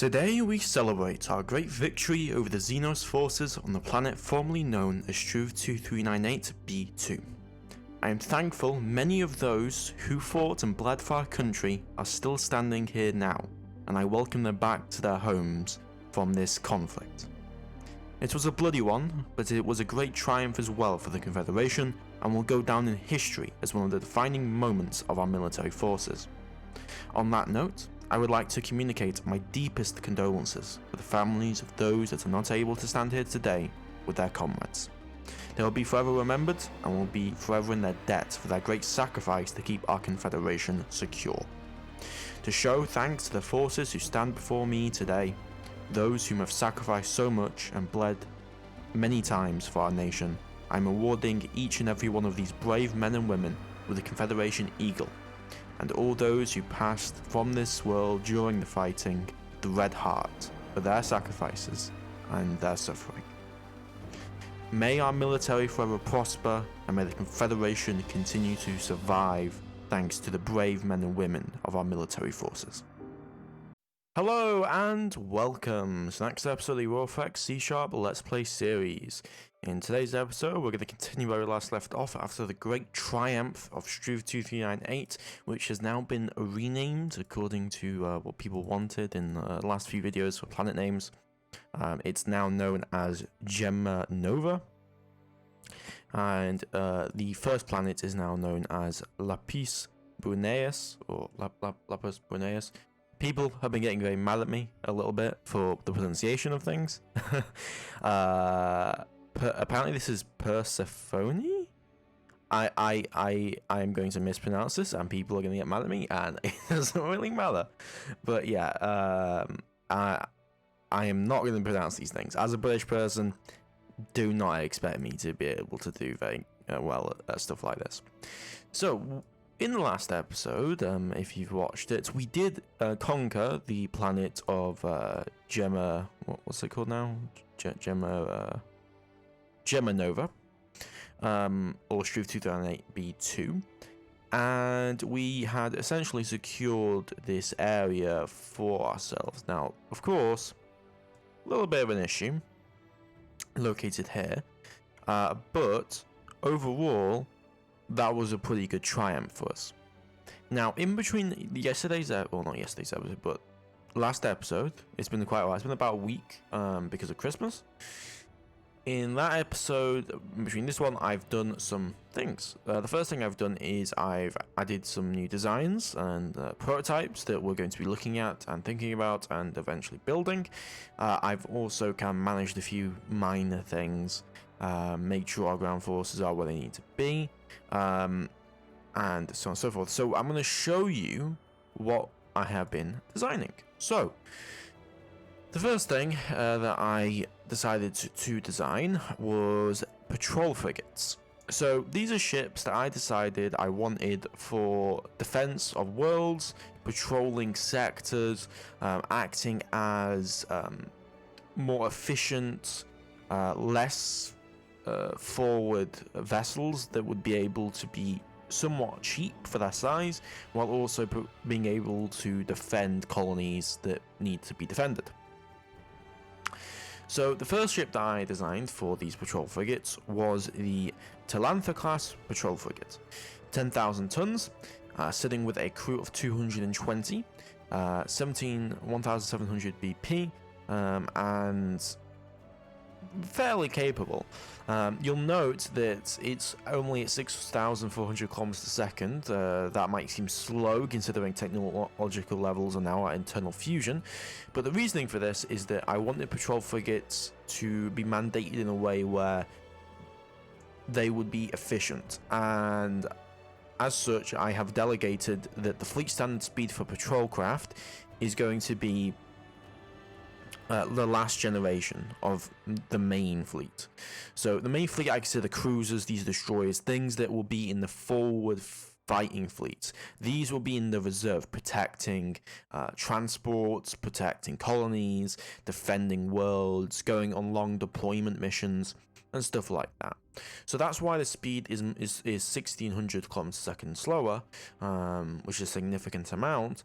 Today we celebrate our great victory over the Xenos forces on the planet formerly known as Struve 2398b2. I am thankful many of those who fought and bled for our country are still standing here now, and I welcome them back to their homes from this conflict. It was a bloody one, but it was a great triumph as well for the Confederation and will go down in history as one of the defining moments of our military forces. On that note, I would like to communicate my deepest condolences for the families of those that are not able to stand here today with their comrades. They will be forever remembered and will be forever in their debt for their great sacrifice to keep our Confederation secure. To show thanks to the forces who stand before me today, those whom have sacrificed so much and bled many times for our nation, I am awarding each and every one of these brave men and women with the Confederation Eagle, and all those who passed from this world during the fighting, the Red Heart, for their sacrifices and their suffering. May our military forever prosper, and may the Confederation continue to survive thanks to the brave men and women of our military forces. Hello and welcome to the next episode of the Aurora C# Let's Play series. In today's episode, we're going to continue where we last left off after the great triumph of Struve 2398, which has now been renamed according to what people wanted in the last few videos for planet names. It's now known as Gemma Nova, and the first planet is now known as Lapis Bruneus, or Lapis Bruneus. People have been getting very mad at me a little bit for the pronunciation of things. Apparently this is Persephone. I am going to mispronounce this, and people are going to get mad at me, and it doesn't really matter. But yeah, I am not going to pronounce these things. As a British person, do not expect me to be able to do very well at stuff like this. So, in the last episode, if you've watched it, we did conquer the planet of Gemma. What's it called now? Gemma Nova, or Struve 2398b2, and we had essentially secured this area for ourselves. Now, of course, a little bit of an issue located here, but overall, that was a pretty good triumph for us. Now, in between yesterday's not yesterday's episode, but last episode, it's been quite a while. It's been about a week because of Christmas. In that episode, between this one, I've done some things. The first thing I've done is I've added some new designs and prototypes that we're going to be looking at and thinking about and eventually building. I've also kind of managed a few minor things, made sure our ground forces are where they need to be, and so on and so forth. So I'm going to show you what I have been designing. So the first thing that I decided to design was patrol frigates. So these are ships that I decided I wanted for defense of worlds, patrolling sectors, acting as more efficient, less forward vessels that would be able to be somewhat cheap for their size, while also being able to defend colonies that need to be defended. So the first ship that I designed for these patrol frigates was the Talantha class patrol frigate, 10,000 tons, sitting with a crew of 220, 1,700 BP, and fairly capable. You'll note that it's only at 6,400 kilometers a second. That might seem slow considering technological levels are now at internal fusion, but the reasoning for this is that I wanted patrol frigates to be mandated in a way where they would be efficient, and as such I have delegated that the fleet standard speed for patrol craft is going to be the last generation of the main fleet. So the main fleet I consider cruisers, these destroyers, things that will be in the forward fighting fleets. These will be in the reserve, protecting transports, protecting colonies, defending worlds, going on long deployment missions, and stuff like that. So that's why the speed is 1,600 kilometers a second slower, which is a significant amount.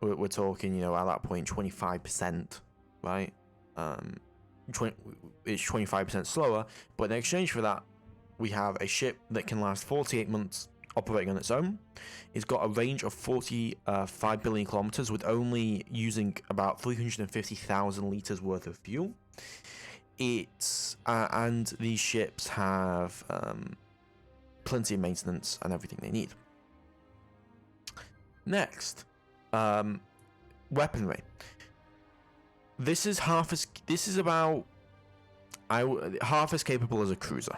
we're talking, you know, at that point 25%, right? 20, it's 25% slower, but in exchange for that, we have a ship that can last 48 months operating on its own. It's got a range of 45 billion kilometers with only using about 350,000 liters worth of fuel. It's and these ships have plenty of maintenance and everything they need. Next, weaponry. This is half as capable as a cruiser.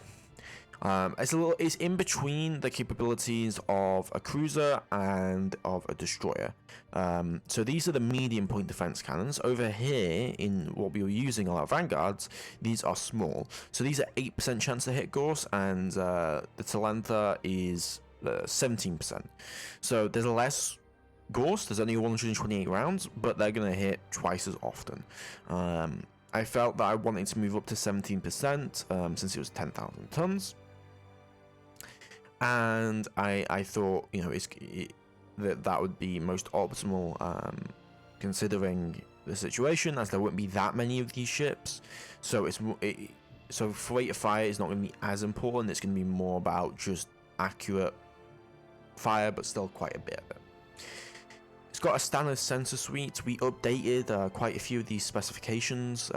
It's in between the capabilities of a cruiser and of a destroyer. So these are the medium point defense cannons. Over here, in what we were using a lot of vanguards, these are small. So these are 8% chance to hit Gorse, and the Talentha is 17%. So there's less Gorse. There's only 128 rounds, but they're gonna hit twice as often. I felt that I wanted to move up to 17% since it was 10,000 tons. And I thought, you know, that would be most optimal, considering the situation, as there wouldn't be that many of these ships. So so for rate of fire is not going to be as important. It's going to be more about just accurate fire, but still quite a bit of it. It's got a standard sensor suite. We updated quite a few of these specifications.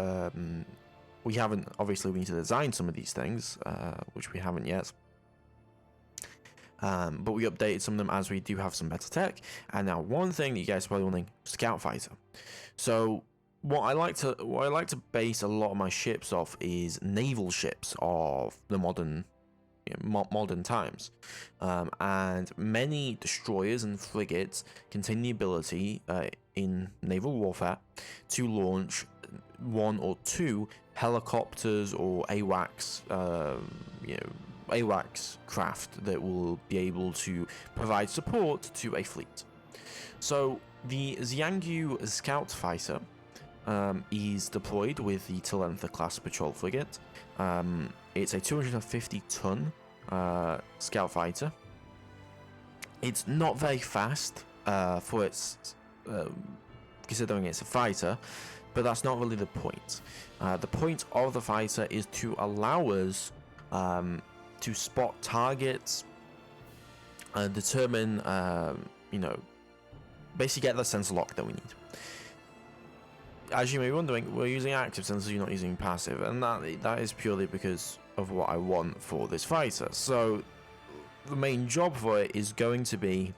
We haven't, obviously, we need to design some of these things, which we haven't yet. But we updated some of them as we do have some better tech. And now one thing that you guys are probably wondering, scout fighter. So what I like to base a lot of my ships off is naval ships of the modern times. And many destroyers and frigates contain the ability in naval warfare to launch one or two helicopters or AWACS, AWACS craft that will be able to provide support to a fleet. So the Xiangyu Scout Fighter is deployed with the Talentha class patrol frigate. It's a 250-ton scout fighter. It's not very fast for its considering it's a fighter, but that's not really the point. The point of the fighter is to allow us to spot targets and determine, basically get the sensor lock that we need. As you may be wondering, we're using active sensors, you're not using passive, and that is purely because of what I want for this fighter. So the main job for it is going to be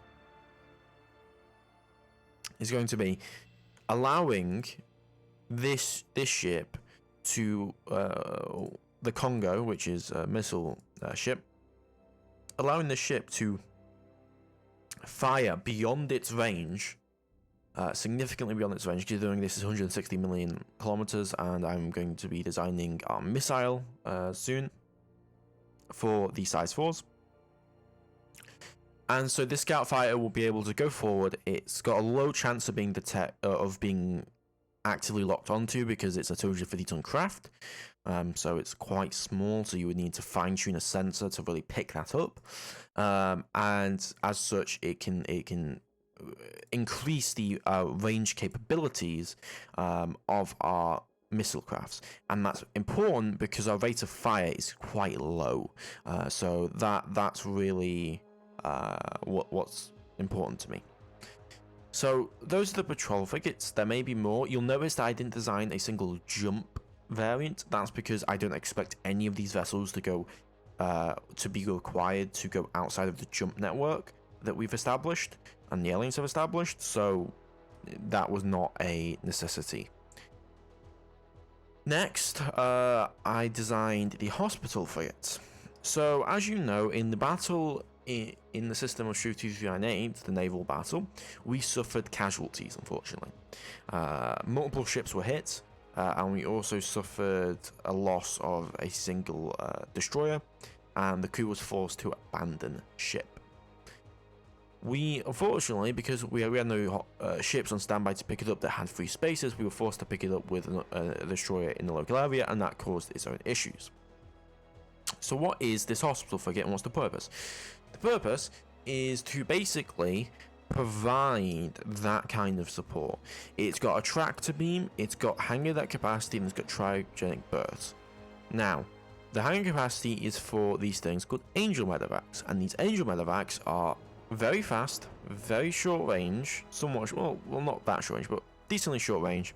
allowing this ship to the Congo, which is a missile ship, allowing the ship to fire beyond its range, significantly beyond its range, considering this is 160 million kilometers, and I'm going to be designing our missile soon for the size 4s. And so this scout fighter will be able to go forward. It's got a low chance of being actively locked onto because it's a 250-ton craft. So it's quite small, so you would need to fine-tune a sensor to really pick that up. And as such, it can increase the range capabilities of our missile crafts, and that's important because our rate of fire is quite low. So that's really what's important to me. So those are the patrol frigates. There may be more. You'll notice that I didn't design a single jump variant. That's because I don't expect any of these vessels to go to be required to go outside of the jump network that we've established and the aliens have established. So that was not a necessity. Next, I designed the hospital frigate. So as you know, in the battle in the system of Shrewd 2398, the naval battle, we suffered casualties, unfortunately. Multiple ships were hit, and we also suffered a loss of a single destroyer, and the crew was forced to abandon ship. We, unfortunately, because we had no ships on standby to pick it up that had free spaces, we were forced to pick it up with a destroyer in the local area, and that caused its own issues. So what is this hospital frigate, and what's the purpose? The purpose is to basically provide that kind of support. It's got a tractor beam, it's got hangar deck capacity, and it's got cryogenic bursts. Now, the hangar capacity is for these things called Angel Medevacs, and these Angel Medevacs are very fast, very short range, somewhat, well, not that short range, but decently short range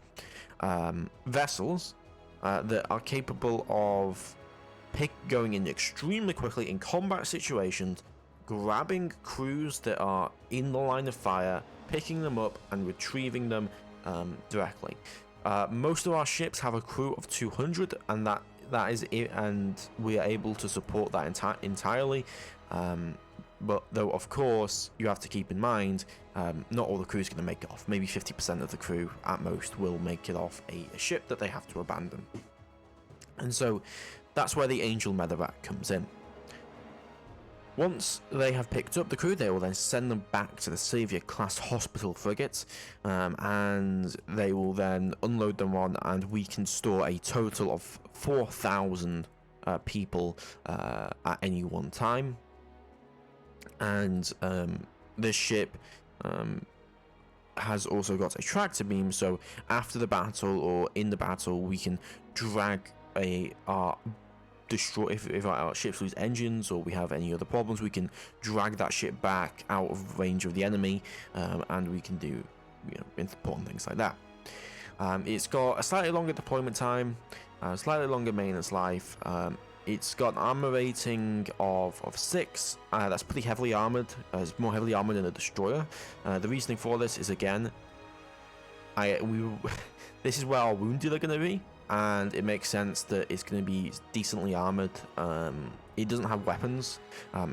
vessels that are capable of going in extremely quickly in combat situations, grabbing crews that are in the line of fire, picking them up and retrieving them directly. Most of our ships have a crew of 200, and that is it, and we are able to support that entirely. But though, of course, you have to keep in mind, not all the crew is going to make it off. Maybe 50% of the crew at most will make it off a ship that they have to abandon. And so that's where the Angel Medevac comes in. Once they have picked up the crew, they will then send them back to the Savior class hospital frigates, and they will then unload them on, and we can store a total of 4,000 people at any one time. And this ship has also got a tractor beam, so after the battle or in the battle, we can drag our destroy if our ships lose engines or we have any other problems, we can drag that ship back out of range of the enemy, and we can do important things like that. It's got a slightly longer deployment time, slightly longer maintenance life. It's got an armor rating of 6. That's pretty heavily armored. It's more heavily armored than a destroyer. The reasoning for this is, again, this is where our wounded are going to be, and it makes sense that it's going to be decently armored. It doesn't have weapons.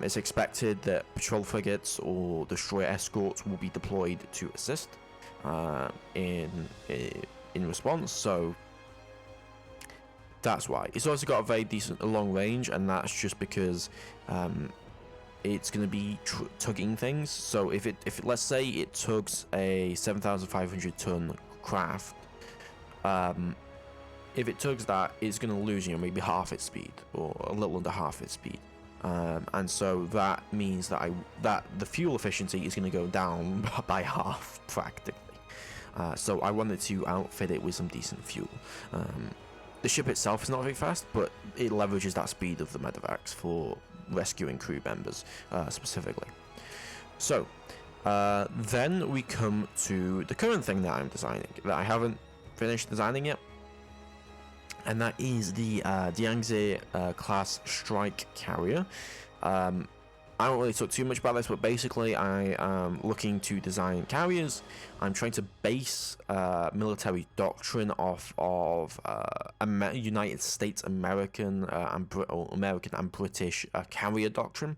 It's expected that patrol frigates or destroyer escorts will be deployed to assist in response. So that's why. It's also got a very decent long range, and that's just because it's going to be tugging things. So if let's say it tugs a 7,500 ton craft, if it tugs that, it's going to lose maybe half its speed or a little under half its speed, and so that means that the fuel efficiency is going to go down by half practically. So I wanted to outfit it with some decent fuel. The ship itself is not very fast, but it leverages that speed of the medevacs for rescuing crew members specifically. So then we come to the current thing that I'm designing, that I haven't finished designing yet, and that is the Diangze class strike carrier. I don't really talk too much about this, but basically I am looking to design carriers. I'm trying to base military doctrine off of United States American and British carrier doctrine,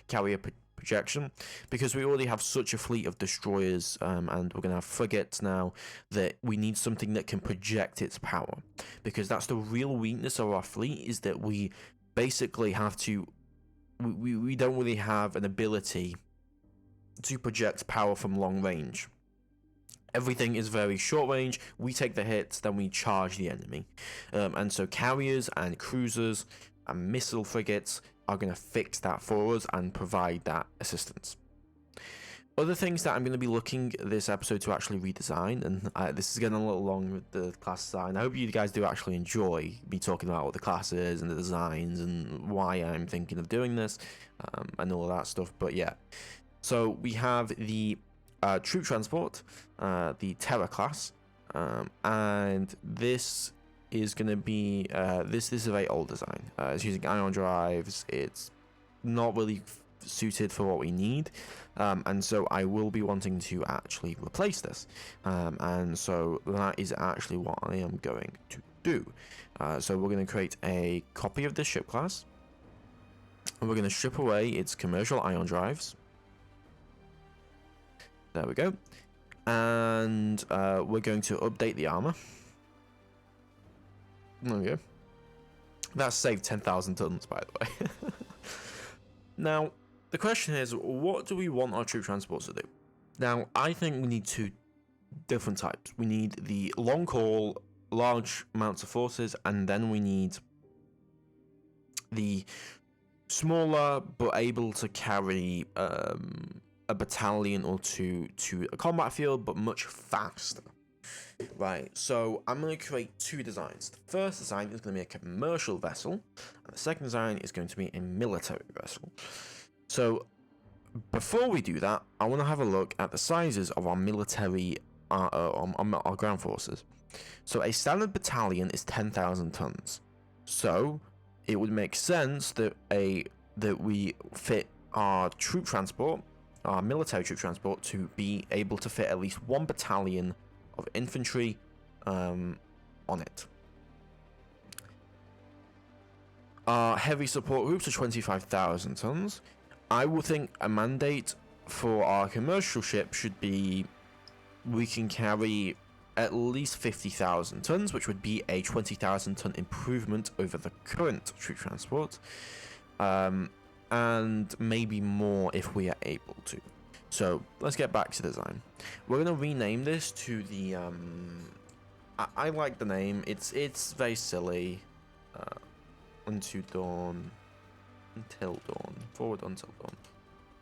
carrier projection, because we already have such a fleet of destroyers, and we're going to have frigates now, that we need something that can project its power, because that's the real weakness of our fleet, is that we basically have to we don't really have an ability to project power from long range. Everything is very short range. We take the hits, then we charge the enemy, and so carriers and cruisers and missile frigates are going to fix that for us and provide that assistance. Other things that I'm going to be looking this episode to actually redesign, and this is getting a little long with the class design. I hope you guys do actually enjoy me talking about what the class is and the designs and why I'm thinking of doing this, and all of that stuff. But yeah, so we have the troop transport, the Terror class, and this is going to be this is a very old design. It's using ion drives. It's not really suited for what we need, and so I will be wanting to actually replace this, and so that is actually what I am going to do. So we're going to create a copy of this ship class, and we're going to strip away its commercial ion drives. There we go. And we're going to update the armor. There we go. That saved 10,000 tons, by the way. Now, the question is, what do we want our troop transports to do? Now, I think we need two different types. We need the long haul, large amounts of forces, and then we need the smaller but able to carry a battalion or two to a combat field, but much faster. Right, so I'm going to create two designs. The first design is going to be a commercial vessel, and the second design is going to be a military vessel. So before we do that, I want to have a look at the sizes of our military, our ground forces. So a standard battalion is 10,000 tons. So it would make sense that we fit our troop transport, our military troop transport, to be able to fit at least one battalion of infantry on it. Our heavy support groups are 25,000 tons. I will think a mandate for our commercial ship should be we can carry at least 50,000 tons, which would be a 20,000 ton improvement over the current troop transport, and maybe more if we are able to. So let's get back to design. We're gonna rename this to the I like the name. It's very silly. Unto dawn, until dawn, forward until dawn,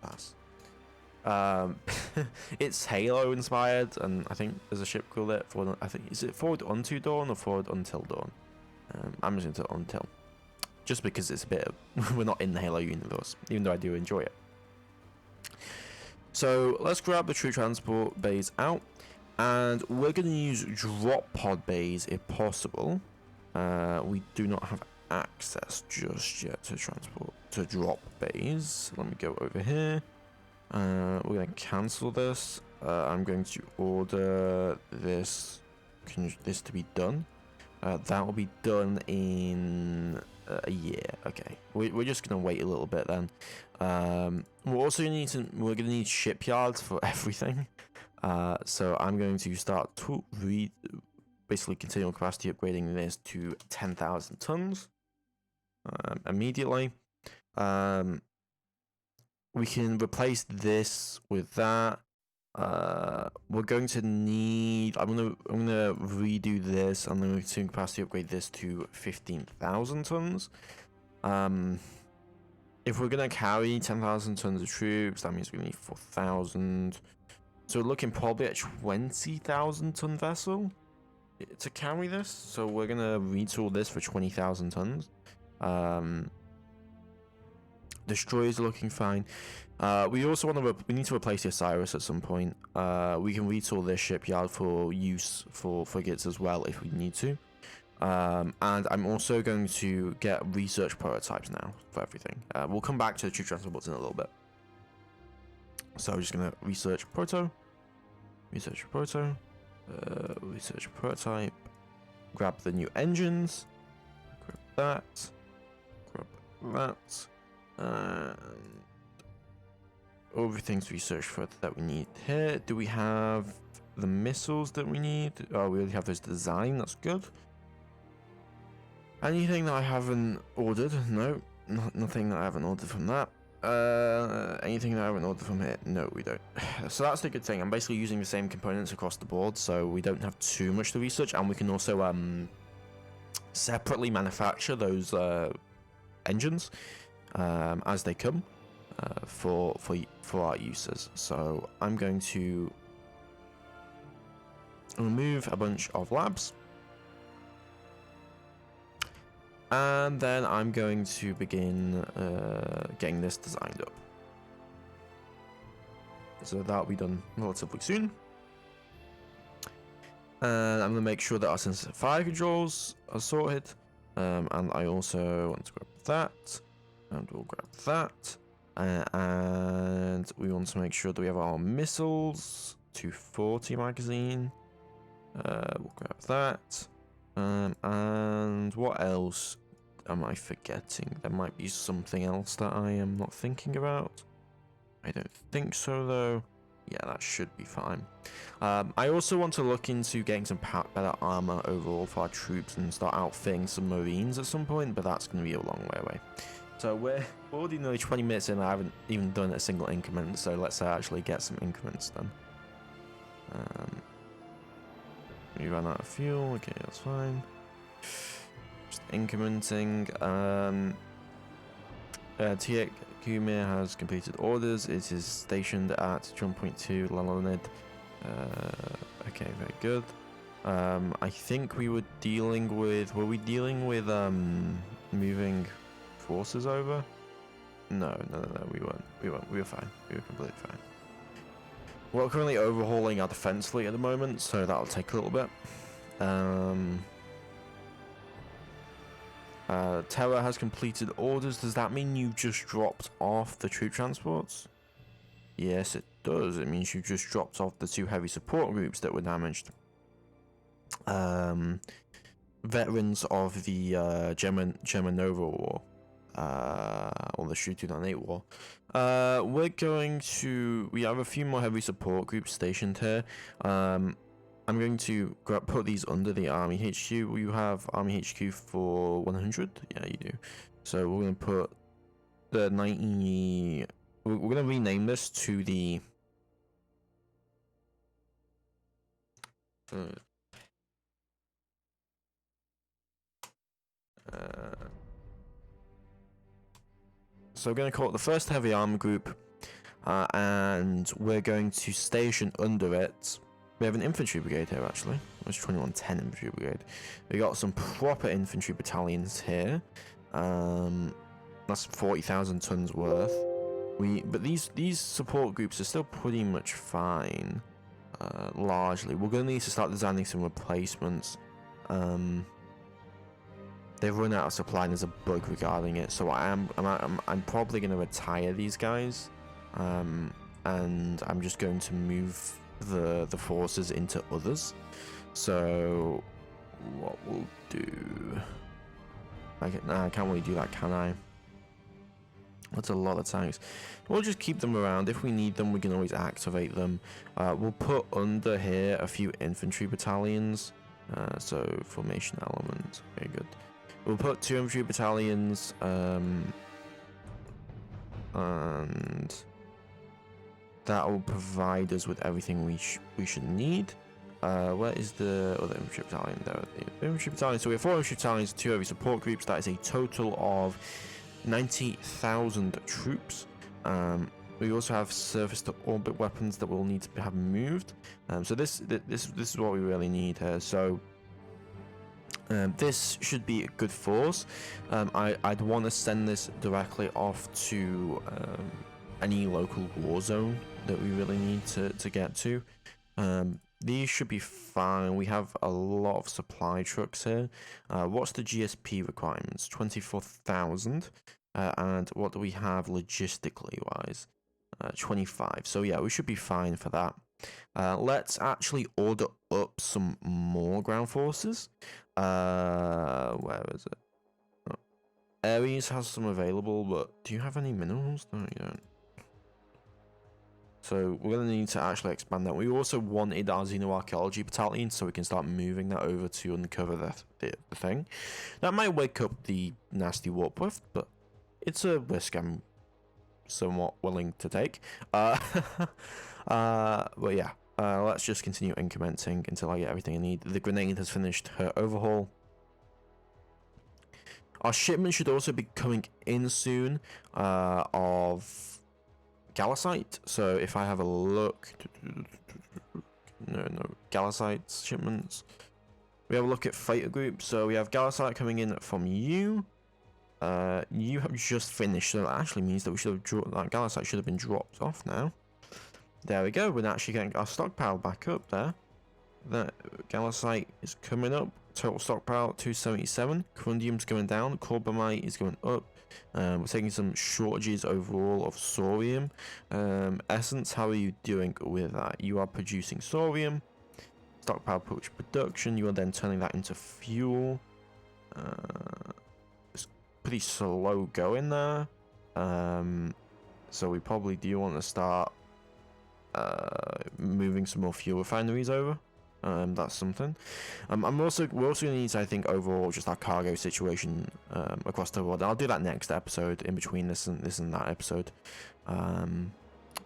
pass. It's Halo inspired, and I think there's a ship called it. Forward, I think, is it forward unto dawn or forward until dawn? I'm just into until, just because it's a bit of, we're not in the Halo universe, even though I do enjoy it. So let's grab the troop transport bays out, and we're going to use drop pod bays if possible. We do not have access just yet to drop bays. Let me go over here. We're going to cancel this. I'm going to order this to be done. That will be done in a year. Okay, we're just gonna wait a little bit then. We're going to need shipyards for everything. So I'm going to start to basically continual capacity upgrading this to 10,000 tons immediately. We can replace this with that. We're going to need. I'm gonna redo this. I'm going to capacity upgrade this to 15,000 tons. If we're gonna carry 10,000 tons of troops, that means we need 4,000. So we're looking probably at 20,000 ton vessel to carry this. So we're gonna retool this for 20,000 tons. Destroyers are looking fine. We also we need to replace the Osiris at some point. We can retool this shipyard for use for frigates as well if we need to. And I'm also going to get research prototypes now for everything. We'll come back to the troop transports in a little bit. So I'm just gonna research prototype, grab the new engines, grab that. Everything's researched for that we need here. Do we have the missiles that we need? Oh, we already have those designed. That's good. Anything that I haven't ordered? No, nothing that I haven't ordered from that. Anything that I haven't ordered from here? No, we don't. So that's the good thing. I'm basically using the same components across the board, so we don't have too much to research, and we can also separately manufacture those engines as they come for our uses. So I'm going to remove a bunch of labs, and then I'm going to begin getting this designed up. So that'll be done relatively soon. And I'm going to make sure that our sensor fire controls are sorted. And I also want to grab that. And we'll grab that. And we want to make sure that we have our missiles. 240 magazine. We'll grab that. And what else am I forgetting? There might be something else that I am not thinking about. I don't think so, though. Yeah, that should be fine. I also want to look into getting some better armor overall for our troops and start outfitting some marines at some point, but that's going to be a long way away. So we're already nearly 20 minutes in. I haven't even done a single increment, so let's actually get some increments done. We ran out of fuel. Okay, that's fine. Just incrementing. Kumir has completed orders. It is stationed at John Point 2, Lalonid. Okay, very good. I think we were dealing with... Were we dealing with moving forces over? No, we weren't. We were fine. We were completely fine. We're currently overhauling our defense fleet at the moment, so that'll take a little bit. Terra has completed orders. Does that mean you just dropped off the troop transports? Yes, it does. It means you just dropped off the 2 heavy support groups that were damaged. Veterans of the Gemma Nova War. Or the Shu 298 War. We're going to... We have a few more heavy support groups stationed here. I'm going to put these under the Army HQ. You have Army HQ for 100? Yeah, you do. So we're going to put the 90... We're going to rename this to the... So we're going to call it the 1st Heavy Armor Group. And we're going to station under it... We have an infantry brigade here, actually. It's 2110 infantry brigade. We got some proper infantry battalions here. That's 40,000 tons worth. But these support groups are still pretty much fine. Largely, we're going to need to start designing some replacements. They've run out of supply, and there's a bug regarding it. So I'm probably going to retire these guys, and I'm just going to move the forces into others. So what we'll do, I can't really do that, can I? That's a lot of tanks. We'll just keep them around. If we need them, we can always activate them. We'll put under here a few infantry battalions. So formation element, very good. We'll put 2 infantry battalions, and that will provide us with everything we should need. Where is the other infantry battalion? There, the infantry battalion. So we have 4 infantry battalions, 2 heavy support groups. That is a total of 90,000 troops. We also have surface to orbit weapons that we'll need to have moved. So this is what we really need here. So this should be a good force. I'd want to send this directly off to any local war zone that we really need to get to. These should be fine. We have a lot of supply trucks here. What's the GSP requirements? 24,000. And what do we have logistically wise? 25. So yeah, we should be fine for that. Let's actually order up some more ground forces. Where is it? Oh. Ares has some available, but do you have any minerals? No, you don't. So we're going to need to actually expand that. We also wanted our Xenoarchaeology battalion, so we can start moving that over to uncover the thing. That might wake up the nasty warp rift, but it's a risk I'm somewhat willing to take. But yeah, let's just continue incrementing until I get everything I need. The grenade has finished her overhaul. Our shipment should also be coming in soon of Galasite. So if I have a look, no, Galasite shipments. We have a look at fighter groups. So we have Galasite coming in from you. You have just finished, so that actually means that we should have that Galasite should have been dropped off now. There we go. We're actually getting our stockpile back up there. That Galasite is coming up. Total stockpile 277. Corundium's going down. Corbamite is going up. We're taking some shortages overall of Saurium. Essence, how are you doing with that? You are producing Saurium. Stockpile production. You are then turning that into fuel. It's pretty slow going there. So we probably do want to start moving some more fuel refineries over. That's something. we're also going to need to, I think, overall just our cargo situation across the world. I'll do that next episode, in between this and that episode.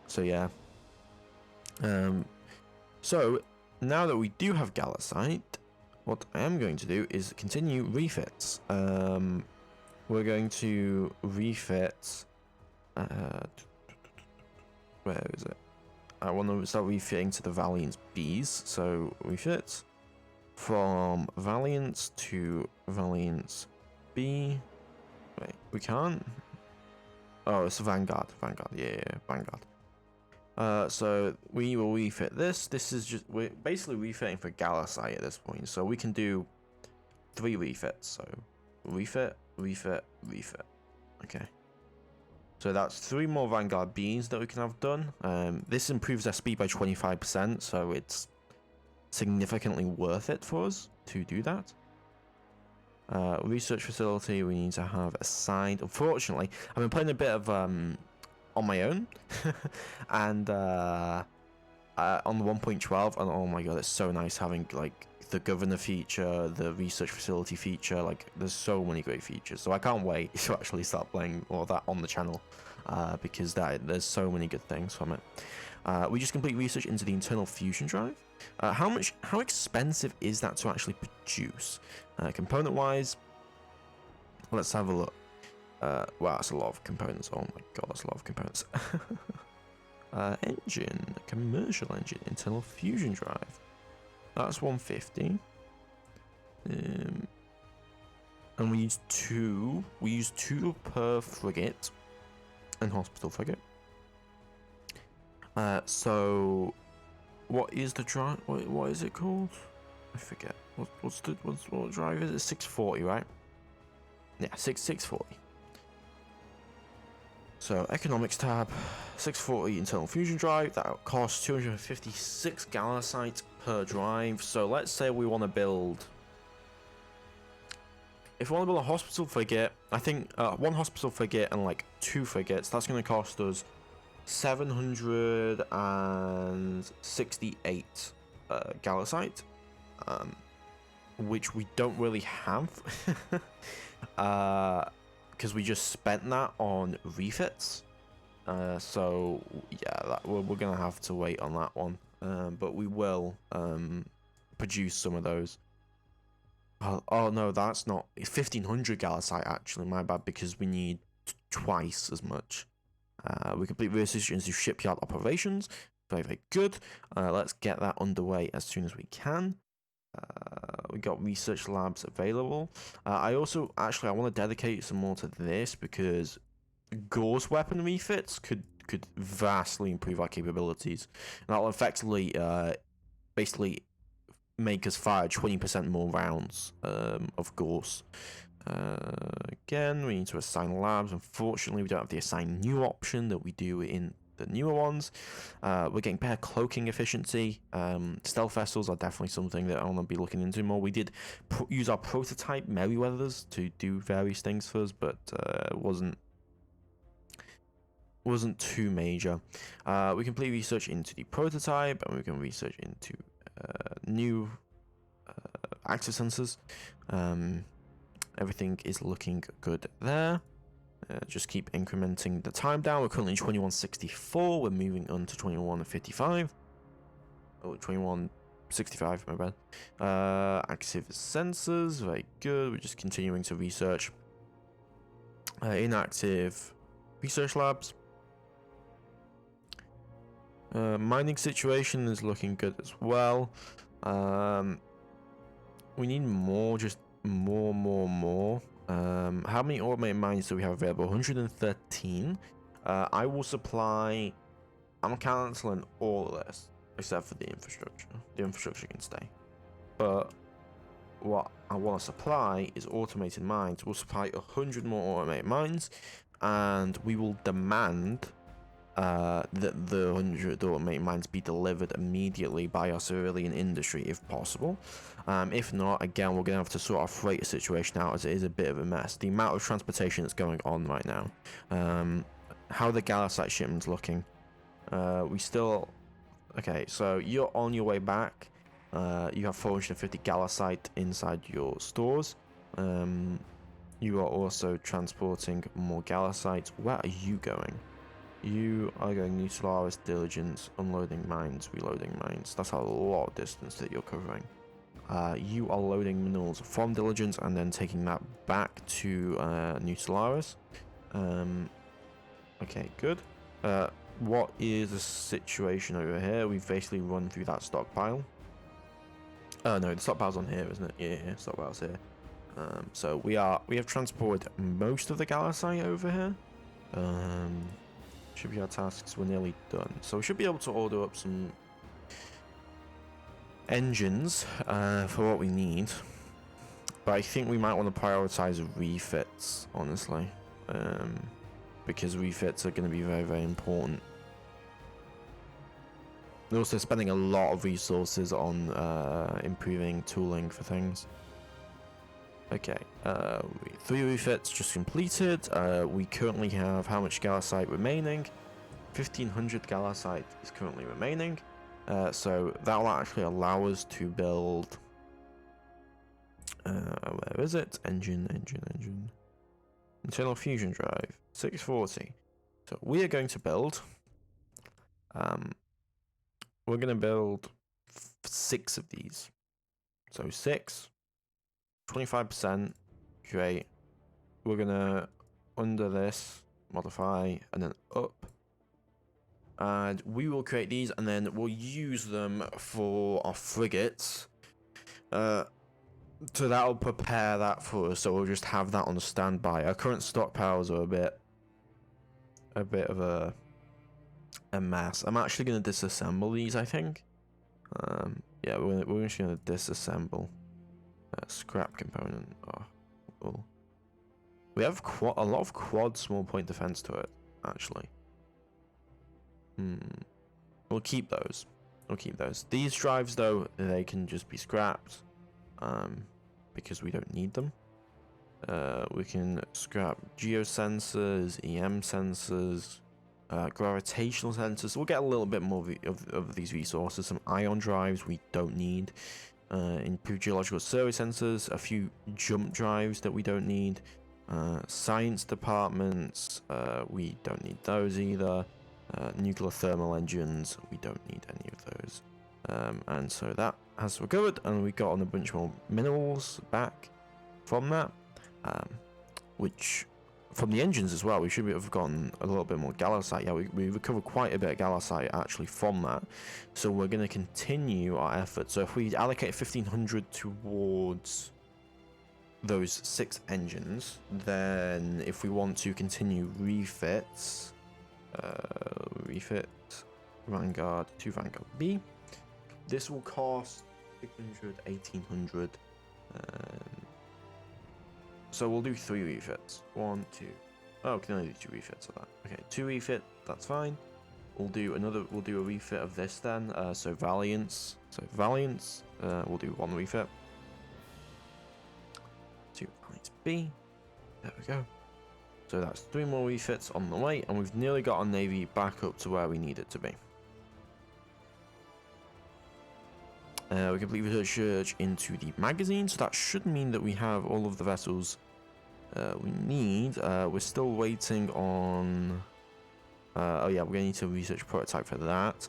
So yeah. So now that we do have Galasite, what I am going to do is continue refits. we're going to refit. Where is it? I want to start refitting to the Valiant's Bs. So refit from Valiant's to Valiant's B. Wait, we can't. Oh, it's Vanguard. Vanguard. Yeah, Vanguard. So we will refit this. This is just, we're basically refitting for Galasite at this point. So we can do 3 refits. So refit, refit, refit. Okay. So that's 3 more Vanguard Bs that we can have done. This improves their speed by 25%, so it's significantly worth it for us to do that. Research facility we need to have assigned. Unfortunately, I've been playing a bit of on my own, and on the 1.12, and oh my god, it's so nice having like the governor feature, the research facility feature. Like, there's so many great features, so I can't wait to actually start playing all that on the channel, because there's so many good things from it. We just complete research into the internal fusion drive. How expensive is that to actually produce? Component wise, let's have a look. Wow, that's a lot of components. Oh my god, that's a lot of components. Engine, commercial engine, internal fusion drive. That's 150. And we use 2. We use 2 per frigate and hospital frigate. So what is the drive? What is it called? I forget. What drive is it? 640, right? Yeah, 640. So economics tab, 640 internal fusion drive. That costs 256 Galasite per drive. So let's say we want to build. If we want to build a hospital frigate, I think 1 hospital frigate and like 2 frigates, that's going to cost us 768 Galasite, which we don't really have, because we just spent that on refits. So yeah, we're gonna have to wait on that one, but we will produce some of those. Oh no, that's not. It's 1500 Galasite actually. My bad, because we need twice as much. We complete research into shipyard operations. Very, very good. Let's get that underway as soon as we can. We got research labs available. I also I want to dedicate some more to this, because Gore's weapon refits could vastly improve our capabilities. And that'll effectively basically make us fire 20% more rounds of Gore's. Again, we need to assign labs. Unfortunately, we don't have the assign new option that we do in the newer ones. We're getting better cloaking efficiency. Stealth vessels are definitely something that I want to be looking into more. We did use our prototype Merryweathers to do various things for us, but wasn't too major. We complete research into the prototype, and we can research into new active sensors. Everything is looking good there. Just keep incrementing the time down. We're currently 2164. We're moving on to 2155. Oh, 2165, my bad. Active sensors, very good. We're just continuing to research. Inactive research labs. Mining situation is looking good as well. We need more, just more. How many automated mines do we have available? 113. I will supply. I'm canceling all of this except for the infrastructure. The infrastructure can stay. But what I want to supply is automated mines. We'll supply 100 more automated mines, and we will demand that the 100 automated mines be delivered immediately by our civilian industry if possible. If not, again, we're going to have to sort our freight situation out, as it is a bit of a mess. The amount of transportation that's going on right now. How are the Galasite shipments looking? We still... Okay, so you're on your way back. You have 450 Galasite inside your stores. You are also transporting more Galasite. Where are you going? You are going New Solaris, Diligence, unloading mines, reloading mines. That's a lot of distance that you're covering. you are loading minerals from Diligence and then taking that back to New Solaris. Okay, good. What is the situation over here? We've basically run through that stockpile. No, the stockpile's on here, isn't it? Yeah, stockpile's here. So we have transported most of the Galasite over here. Should be our tasks. We're nearly done. So we should be able to order up some engines for what we need. But I think we might want to prioritize refits, honestly. Because refits are going to be very, very important. We're also spending a lot of resources on improving tooling for things. Okay, 3 refits just completed. We currently have how much Galasite remaining? 1500 Galasite is currently remaining. So that will actually allow us to build. Where is it? Engine. Internal fusion drive 640. So we are going to build. We're going to build 6 of these. So 6. 25%. Great. We're going to under this modify and then up. And we will create these and then we'll use them for our frigates. So that'll prepare that for us. So we'll just have that on standby. Our current stockpiles are a bit of a mess. I'm actually going to disassemble these, I think. Yeah, we're just going to disassemble. Scrap component. Oh, cool. We have a lot of quad small point defense to it, actually. We'll keep those. These drives, though, they can just be scrapped. Because we don't need them. We can scrap geosensors, EM sensors, gravitational sensors. We'll get a little bit more of these resources. Some ion drives we don't need. Improved geological survey sensors, a few jump drives that we don't need. Science departments, we don't need those either. Nuclear thermal engines, we don't need any of those. And so that has recovered, and we got on a bunch more minerals back from that, which from the engines as well. We should have gotten a little bit more Galasite. Yeah, we recovered quite a bit of Galasite actually from that. So we're going to continue our efforts. So if we allocate 1500 towards those 6 engines, then if we want to continue refits, refit Vanguard to Vanguard B. This will cost 600, 1800. So we'll do 3 refits. 1, 2. Oh, we can only do 2 refits of that. Okay, 2 refit. That's fine. We'll do a refit of this then. So Valiance. We'll do 1 refit. 2 Valiance B. There we go. So that's 3 more refits on the way, and we've nearly got our navy back up to where we need it to be. We complete research into the magazine, so that should mean that we have all of the vessels we need. We're still waiting on. Oh yeah, we're going to need to research a prototype for that.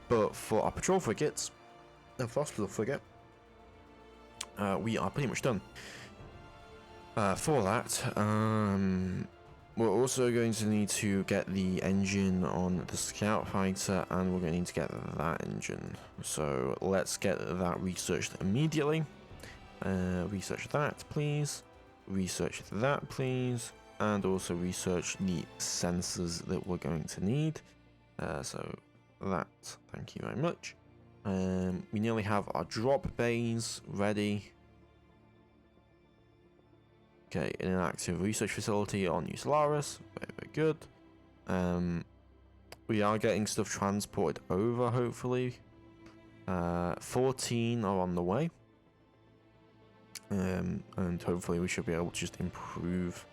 But for our patrol frigates, the hospital frigate, we are pretty much done. For that, we're also going to need to get the engine on the scout fighter, and we're going to need to get that engine. So let's get that researched immediately. Research that, please. Research that, please. And also research the sensors that we're going to need. So that, thank you very much. We nearly have our drop bays ready. Okay, in an active research facility on New Solaris. Very, very good. We are getting stuff transported over, hopefully. 14 are on the way. And hopefully we should be able to just improve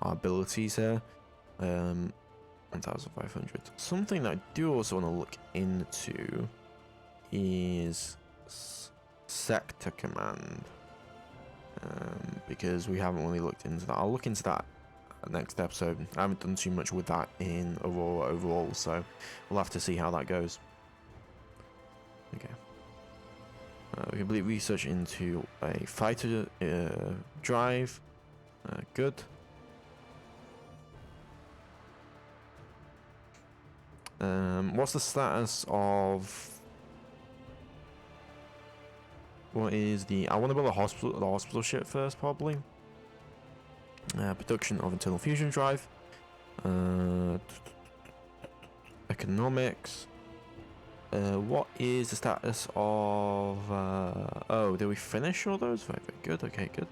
our abilities here. 1,500. Something that I do also want to look into is sector command. Because we haven't really looked into that. I'll look into that next episode. I haven't done too much with that in Aurora overall, so we'll have to see how that goes. Okay. We complete research into a fighter drive. Good. What's the status of... What is the... I want to build the hospital ship first, probably. Production of internal fusion drive. Economics. What is the status of... oh, did we finish all those? Very, very good. Okay, good.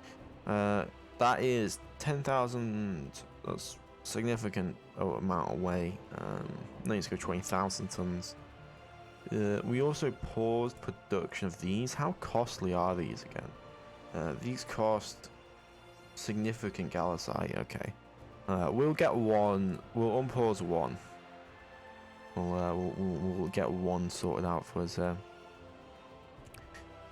That is 10,000. That's significant amount away. I need to go 20,000 tons. We also paused production of these. How costly are these again? These cost significant gallicite. Okay. We'll get one. We'll unpause one. We'll get one sorted out for us there.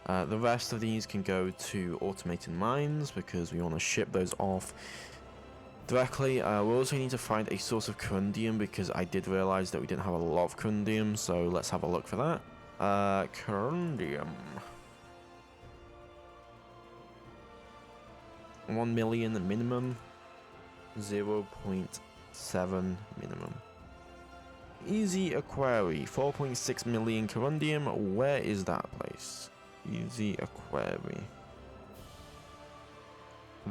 The rest of these can go to automated mines because we want to ship those off directly. We also need to find a source of corundium because I did realize that we didn't have a lot of corundium, so let's have a look for that. Corundium. 1 million minimum. 0.7 minimum. Easy Aquari, 4.6 million corundium. Where is that place? Easy Aquari.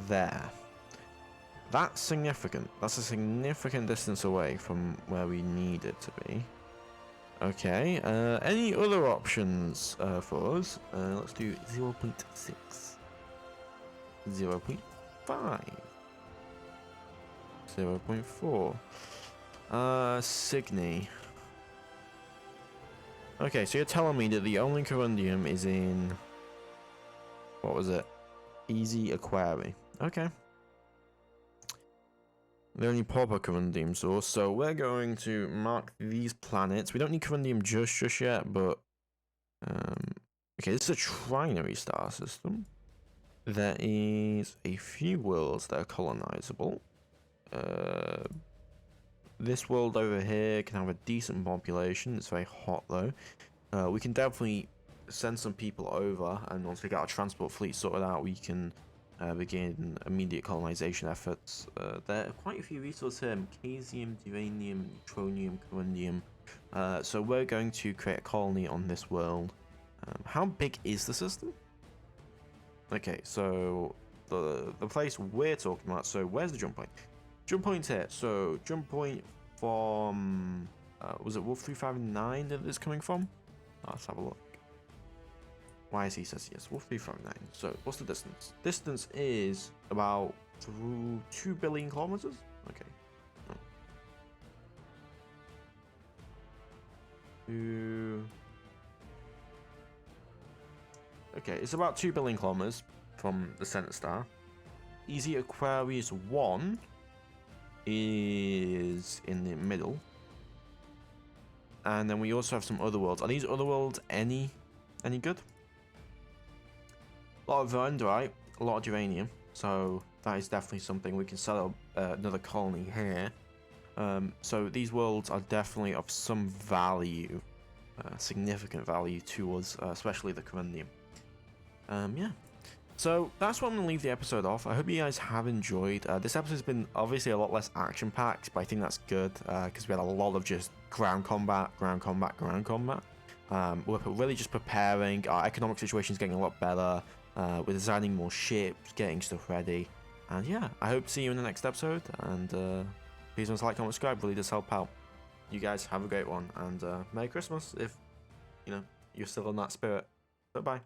There. That's significant. That's a significant distance away from where we need it to be. Okay. Any other options for us? Let's do 0.6. 0.5. 0.4. Signy. Okay, so you're telling me that the only corundium is in... What was it? Easy Aquari. Okay. The only proper corundium source, so we're going to mark these planets. We don't need corundium just yet, but... okay, this is a trinary star system. There is a few worlds that are colonizable. This world over here can have a decent population. It's very hot though. We can definitely send some people over, and once we get our transport fleet sorted out, we can begin immediate colonization efforts. There are quite a few resources here: magnesium, uranium, neutronium, corundium. So we're going to create a colony on this world. How big is the system? Okay, so the place we're talking about. So where's the jump point? Jump point here. So jump point from was it Wolf 359 that it's coming from? Let's have a look. YC says yes, Wolf 359. So what's the distance? Distance is about 2 billion kilometers. Okay. Okay, it's about 2 billion kilometers from the center star. Easy Aquarius 1 is in the middle. And then we also have some other worlds. Are these other worlds any good? A lot of Vendorite, a lot of uranium. So that is definitely something we can set up another colony here. So these worlds are definitely of some value, significant value to us, especially the corundium. Yeah. So that's what I'm going to leave the episode off. I hope you guys have enjoyed. This episode's been obviously a lot less action-packed, but I think that's good because we had a lot of just ground combat. We're really just preparing. Our economic situation's getting a lot better. We're designing more ships, getting stuff ready. And yeah, I hope to see you in the next episode. And please don't like, comment, subscribe. Really does help out. You guys have a great one. And Merry Christmas if, you're still in that spirit. Bye-bye.